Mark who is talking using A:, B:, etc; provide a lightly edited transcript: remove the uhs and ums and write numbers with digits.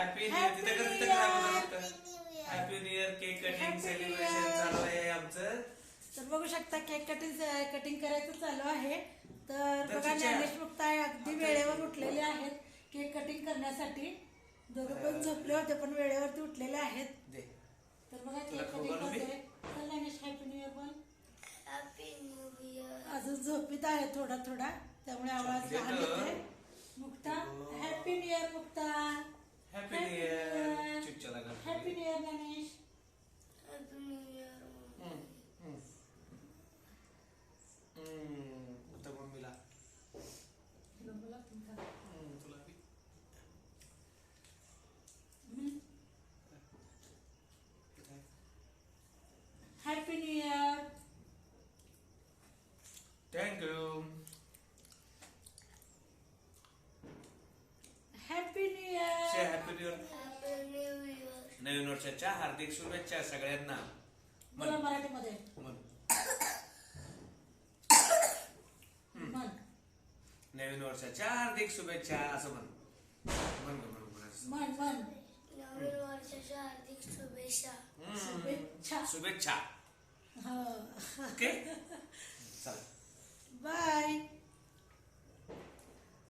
A: Happy new year. तिथे कर, तिथे कर. Happy new year. Cake cutting celebration चालू आहे आमचं.
B: तर बघू शकता केक कटिंग करायचं चालू आहे. तर बघा ज्ञानेश मुक्ता अगदी वेळेवर उठलेले आहेत केक कटिंग करण्यासाठी. दोघं पण झोपले होते पण वेळेवरती उठलेले आहेत. तर बघा केक कटिंग करतोय. तर ज्ञानेश हॅपी न्यू इयर बोल.
C: Happy new year.
B: अजून झोपीत आहे थोडा थोडा त्यामुळे आवाज लहान येतोय. Mukta happy new year. Mukta
A: happy new year. चुप चला कर.
B: Happy new year Dnyanesh.
C: Happy new year.
A: उत्तर मम्मीला तुला बी.
B: Happy new year.
A: Thank you.
B: Happy new year.
A: Happy new year.
C: Happy new year.
A: नवीन वर्षाच्या हार्दिक शुभेच्छा सगळ्यांना.
B: बोला मराठीमध्ये.
A: म्हण.
B: म्हण.
A: नवीन वर्षाच्या हार्दिक शुभेच्छा असं म्हण. म्हण गं, म्हण.
B: म्हण म्हण.
C: नवीन वर्षाच्या हार्दिक शुभेच्छा.
B: शुभेच्छा.
A: शुभेच्छा.
B: हो.
A: ओके चला.
B: बाय.